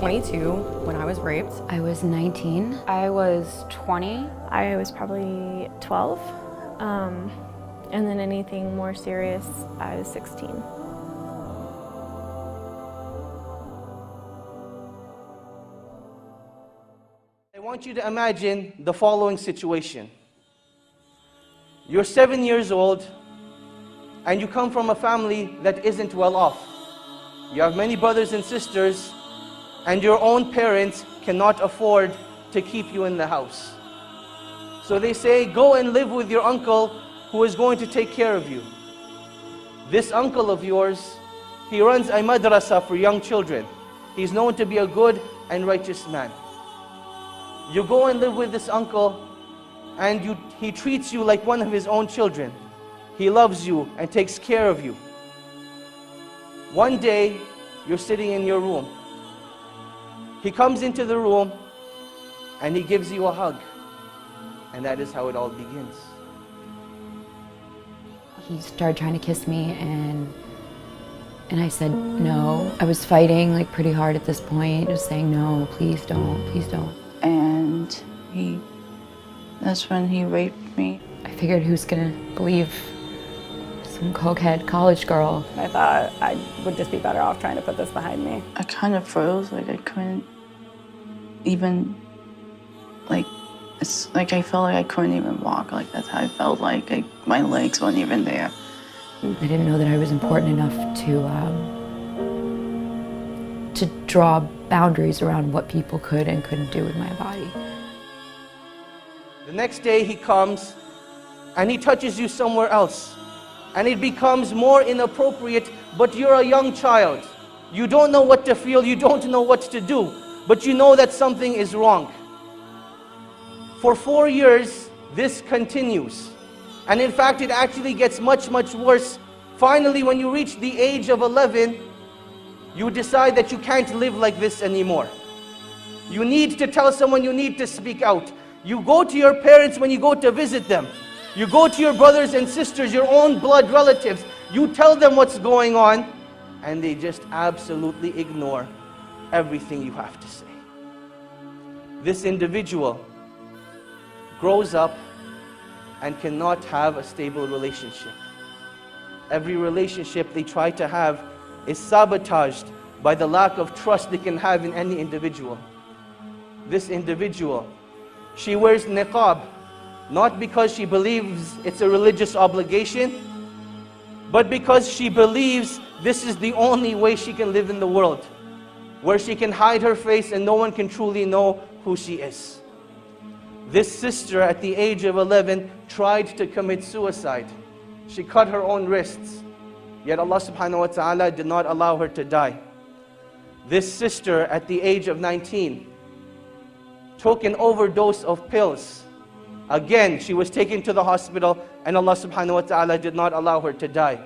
22 when I was raped. I was 19. I was 20. I was probably 12. And then anything more serious, I was 16. I want you to imagine the following situation. You're 7 years old and you come from a family that isn't well off. You have many brothers and sisters and your own parents cannot afford to keep you in the house. So they say, go and live with your uncle who is going to take care of you. This uncle of yours, he runs a madrasa for young children. He's known to be a good and righteous man. You go and live with this uncle and he treats you like one of his own children. He loves you and takes care of you. One day, you're sitting in your room. He comes into the room and he gives you a hug. And that is how it all begins. He started trying to kiss me and I said no. I was fighting like pretty hard at this point, just saying no, please don't, please don't. And that's when he raped me. I figured who's gonna believe some cokehead college girl. I thought I would just be better off trying to put this behind me. I kind of froze, like I couldn't even, it's like I felt like I couldn't even walk. Like that's how I felt, like my legs weren't even there. I didn't know that I was important enough to draw boundaries around what people could and couldn't do with my body. The next day he comes and he touches you somewhere else. And it becomes more inappropriate, but you're a young child. You don't know what to feel, you don't know what to do, but you know that something is wrong. For 4 years, this continues. And in fact, it actually gets much, much worse. Finally, when you reach the age of 11, you decide that you can't live like this anymore. You need to tell someone, you need to speak out. You go to your parents when you go to visit them. You go to your brothers and sisters, your own blood relatives. You tell them what's going on, and they just absolutely ignore everything you have to say. This individual grows up and cannot have a stable relationship. Every relationship they try to have is sabotaged by the lack of trust they can have in any individual. This individual, she wears niqab, not because she believes it's a religious obligation, but because she believes this is the only way she can live in the world, where she can hide her face and no one can truly know who she is. This sister at the age of 11 tried to commit suicide. She cut her own wrists, yet Allah subhanahu wa ta'ala did not allow her to die. This sister at the age of 19 took an overdose of pills. Again, she was taken to the hospital and Allah subhanahu wa ta'ala did not allow her to die.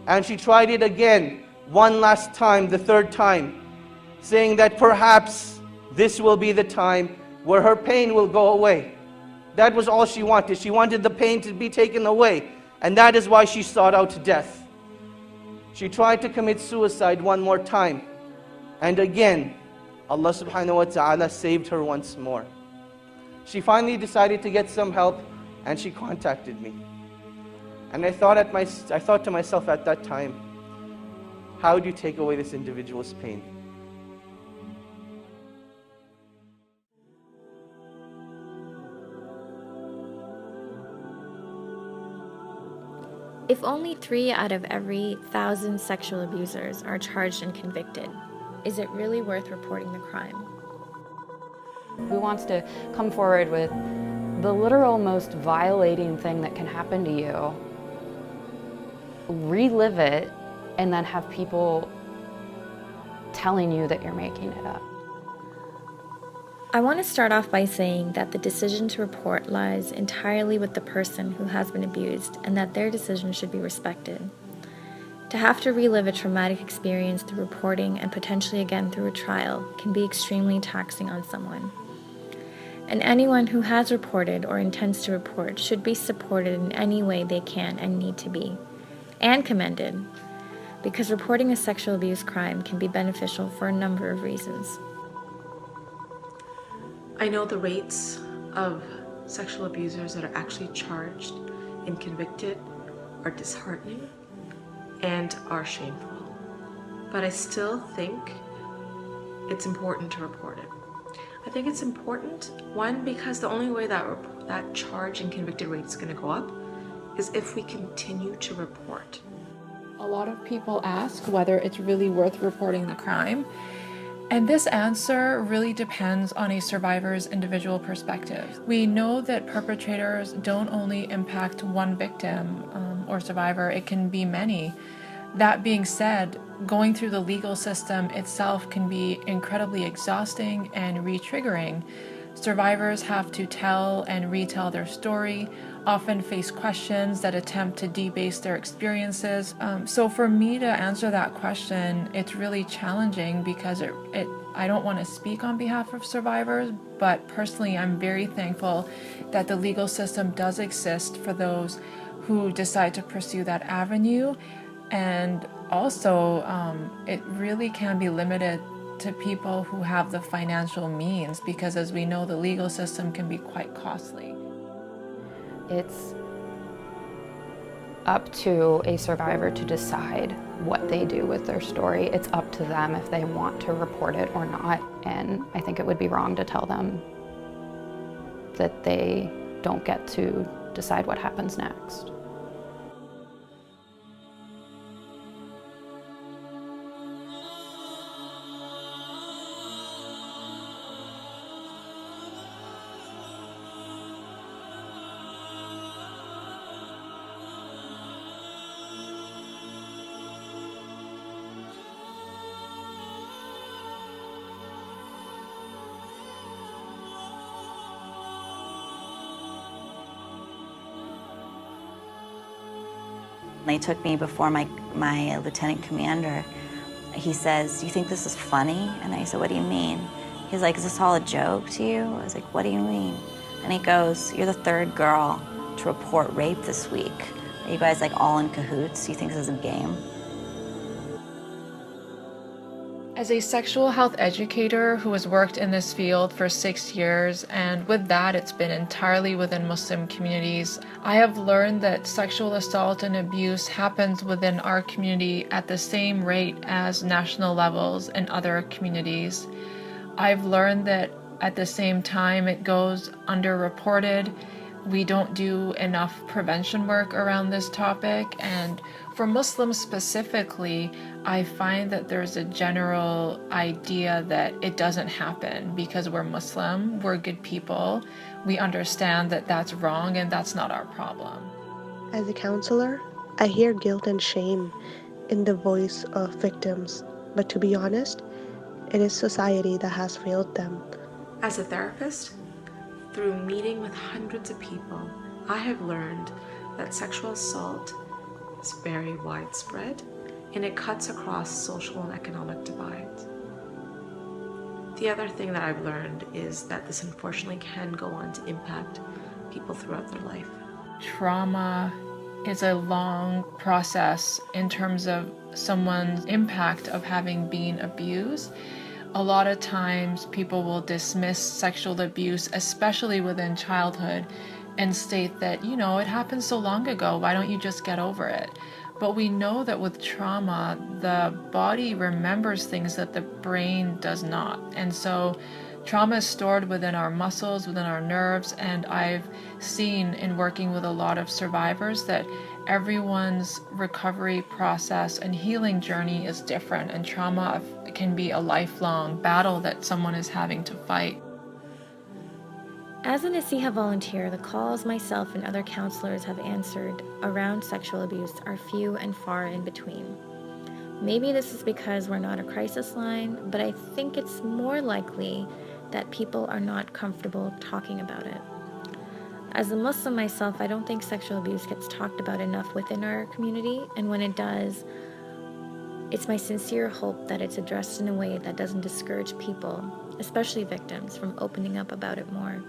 And she tried it again, one last time, the third time, saying that perhaps this will be the time where her pain will go away. That was all she wanted. She wanted the pain to be taken away. And that is why she sought out death. She tried to commit suicide one more time. And again, Allah subhanahu wa ta'ala saved her once more. She finally decided to get some help and she contacted me. And I thought to myself at that time, how do you take away this individual's pain? If only 3 out of every 1,000 sexual abusers are charged and convicted, is it really worth reporting the crime? Who wants to come forward with the literal most violating thing that can happen to you, relive it, and then have people telling you that you're making it up? I want to start off by saying that the decision to report lies entirely with the person who has been abused and that their decision should be respected. To have to relive a traumatic experience through reporting and potentially again through a trial can be extremely taxing on someone. And anyone who has reported or intends to report should be supported in any way they can and need to be, and commended, because reporting a sexual abuse crime can be beneficial for a number of reasons. I know the rates of sexual abusers that are actually charged and convicted are disheartening and are shameful. But I still think it's important to report it. I think it's important, one, because the only way that charge and convicted rate is going to go up is if we continue to report. A lot of people ask whether it's really worth reporting the crime. And this answer really depends on a survivor's individual perspective. We know that perpetrators don't only impact one victim or survivor, it can be many. That being said, going through the legal system itself can be incredibly exhausting and re-triggering. Survivors have to tell and retell their story, often face questions that attempt to debase their experiences. So for me to answer that question, it's really challenging because I don't want to speak on behalf of survivors, but personally I'm very thankful that the legal system does exist for those who decide to pursue that avenue. And also, it really can be limited to people who have the financial means, because as we know, the legal system can be quite costly. It's up to a survivor to decide what they do with their story. It's up to them if they want to report it or not. And I think it would be wrong to tell them that they don't get to decide what happens next. They took me before my lieutenant commander. He says, "Do you think this is funny?" And I said, "What do you mean?" He's like, "Is this all a joke to you?" I was like, "What do you mean?" And he goes, "You're the third girl to report rape this week. Are you guys like all in cahoots? Do you think this is a game?" As a sexual health educator who has worked in this field for 6 years, and with that it's been entirely within Muslim communities, I have learned that sexual assault and abuse happens within our community at the same rate as national levels in other communities. I've learned that at the same time it goes underreported. We don't do enough prevention work around this topic, and for Muslims specifically, I find that there's a general idea that it doesn't happen because we're Muslim, we're good people. We understand that that's wrong and that's not our problem. As a counselor, I hear guilt and shame in the voice of victims, but to be honest, it is society that has failed them. As a therapist, through meeting with hundreds of people, I have learned that sexual assault is very widespread and it cuts across social and economic divides. The other thing that I've learned is that this unfortunately can go on to impact people throughout their life. Trauma is a long process in terms of someone's impact of having been abused. A lot of times people will dismiss sexual abuse, especially within childhood, and state that, it happened so long ago, why don't you just get over it? But we know that with trauma, the body remembers things that the brain does not. And so trauma is stored within our muscles, within our nerves, and I've seen in working with a lot of survivors that everyone's recovery process and healing journey is different, and trauma can be a lifelong battle that someone is having to fight. As a Naseeha volunteer, the calls myself and other counselors have answered around sexual abuse are few and far in between. Maybe this is because we're not a crisis line, but I think it's more likely that people are not comfortable talking about it. As a Muslim myself, I don't think sexual abuse gets talked about enough within our community, and when it does, it's my sincere hope that it's addressed in a way that doesn't discourage people, especially victims, from opening up about it more.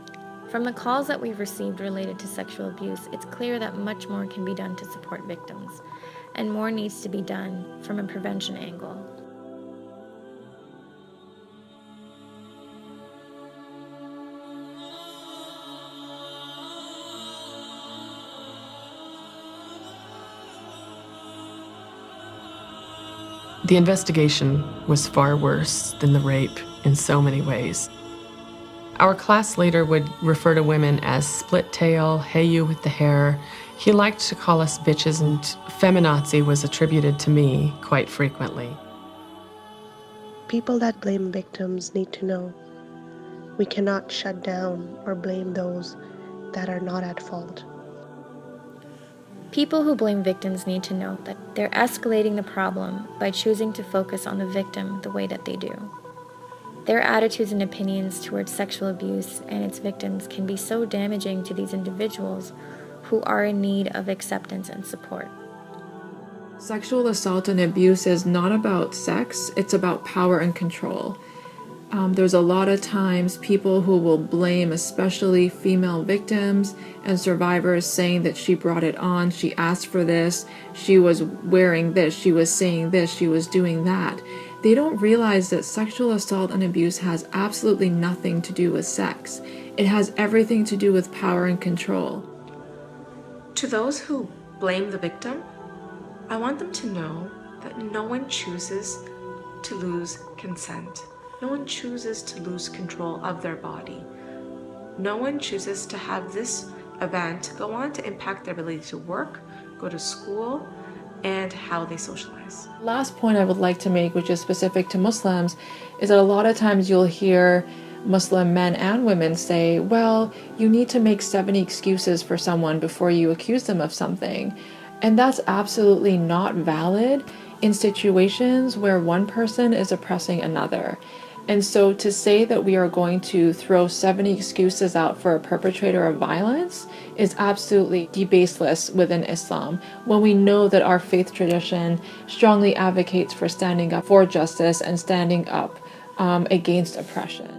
From the calls that we've received related to sexual abuse, it's clear that much more can be done to support victims, and more needs to be done from a prevention angle. The investigation was far worse than the rape in so many ways. Our class leader would refer to women as split tail, hey you with the hair. He liked to call us bitches, and feminazi was attributed to me quite frequently. People that blame victims need to know we cannot shut down or blame those that are not at fault. People who blame victims need to know that they're escalating the problem by choosing to focus on the victim the way that they do. Their attitudes and opinions towards sexual abuse and its victims can be so damaging to these individuals who are in need of acceptance and support. Sexual assault and abuse is not about sex, it's about power and control. There's a lot of times people who will blame especially female victims and survivors, saying that she brought it on, she asked for this, she was wearing this, she was saying this, she was doing that. They don't realize that sexual assault and abuse has absolutely nothing to do with sex. It has everything to do with power and control. To those who blame the victim, I want them to know that no one chooses to lose consent. No one chooses to lose control of their body. No one chooses to have this event go on to impact their ability to work, go to school, and how they socialize. Last point I would like to make, which is specific to Muslims, is that a lot of times you'll hear Muslim men and women say, well, you need to make 70 excuses for someone before you accuse them of something. And that's absolutely not valid in situations where one person is oppressing another. And so to say that we are going to throw 70 excuses out for a perpetrator of violence is absolutely debaseless within Islam, when we know that our faith tradition strongly advocates for standing up for justice and standing up against oppression.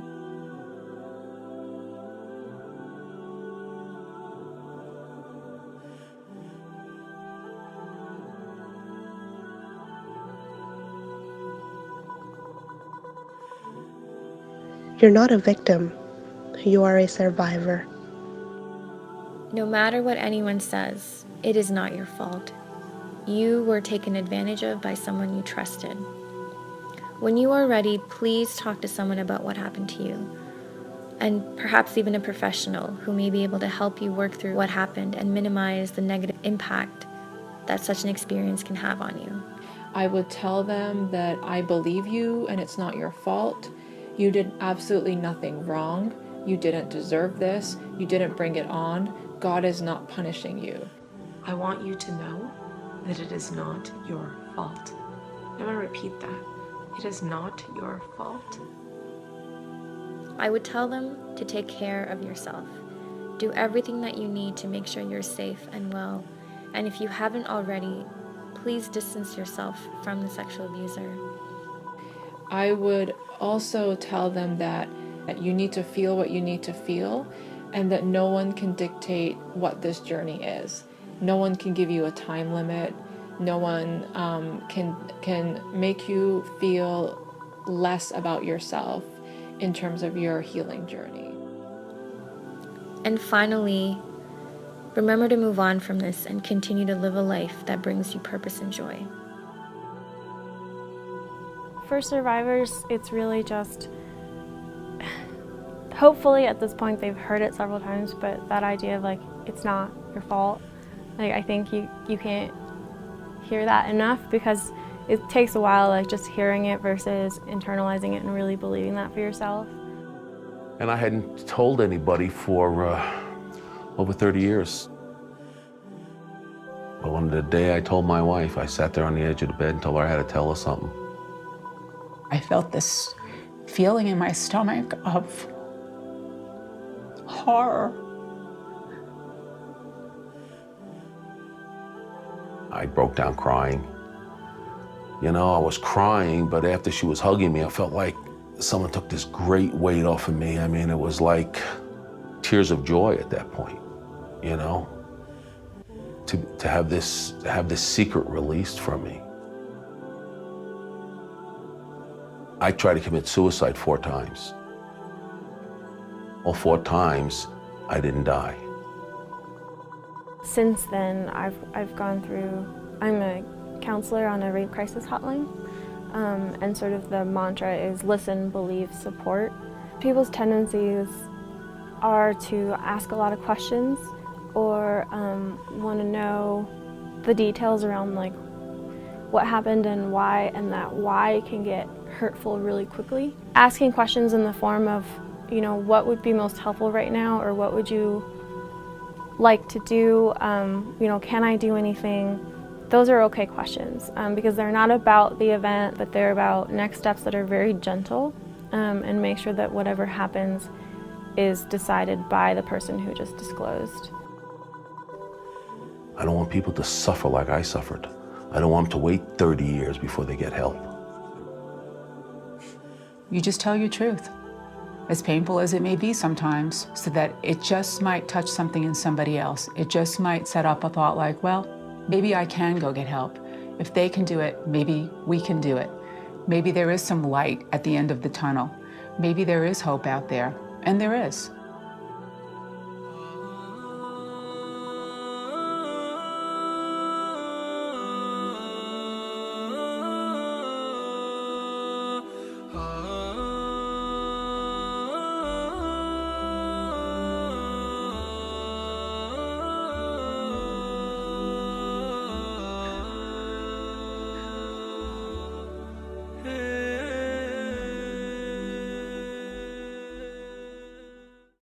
You're not a victim, you are a survivor. No matter what anyone says, it is not your fault. You were taken advantage of by someone you trusted. When you are ready, please talk to someone about what happened to you, and perhaps even a professional who may be able to help you work through what happened and minimize the negative impact that such an experience can have on you. I would tell them that I believe you and it's not your fault. You did absolutely nothing wrong. You didn't deserve this. You didn't bring it on. God is not punishing you. I want you to know that it is not your fault. I'm going to repeat that. It is not your fault. I would tell them to take care of yourself. Do everything that you need to make sure you're safe and well. And if you haven't already, please distance yourself from the sexual abuser. I would also tell them that you need to feel what you need to feel, and that no one can dictate what this journey is. No one can give you a time limit. No one can make you feel less about yourself in terms of your healing journey. And finally, remember to move on from this and continue to live a life that brings you purpose and joy. For survivors, it's really just, hopefully at this point they've heard it several times, but that idea of like, it's not your fault. Like, I think you can't hear that enough, because it takes a while, like just hearing it versus internalizing it and really believing that for yourself. And I hadn't told anybody for over 30 years. But on the day I told my wife, I sat there on the edge of the bed and told her I had to tell her something. I felt this feeling in my stomach of horror. I broke down crying. You know, I was crying, but after she was hugging me, I felt like someone took this great weight off of me. I mean, it was like tears of joy at that point, you know? To have this secret released from me. I tried to commit suicide 4 times. All 4 times, I didn't die. Since then, I've gone through, I'm a counselor on a rape crisis hotline. and sort of the mantra is listen, believe, support. People's tendencies are to ask a lot of questions or want to know the details around like what happened and why, and that why can get hurtful really quickly. Asking questions in the form of, you know, what would be most helpful right now, or what would you like to do, you know, can I do anything? Those are okay questions because they're not about the event, but they're about next steps that are very gentle and make sure that whatever happens is decided by the person who just disclosed. I don't want people to suffer like I suffered. I don't want them to wait 30 years before they get help. You just tell your truth, as painful as it may be sometimes, so that it just might touch something in somebody else. It just might set up a thought like, well, maybe I can go get help. If they can do it, maybe we can do it. Maybe there is some light at the end of the tunnel. Maybe there is hope out there, and there is.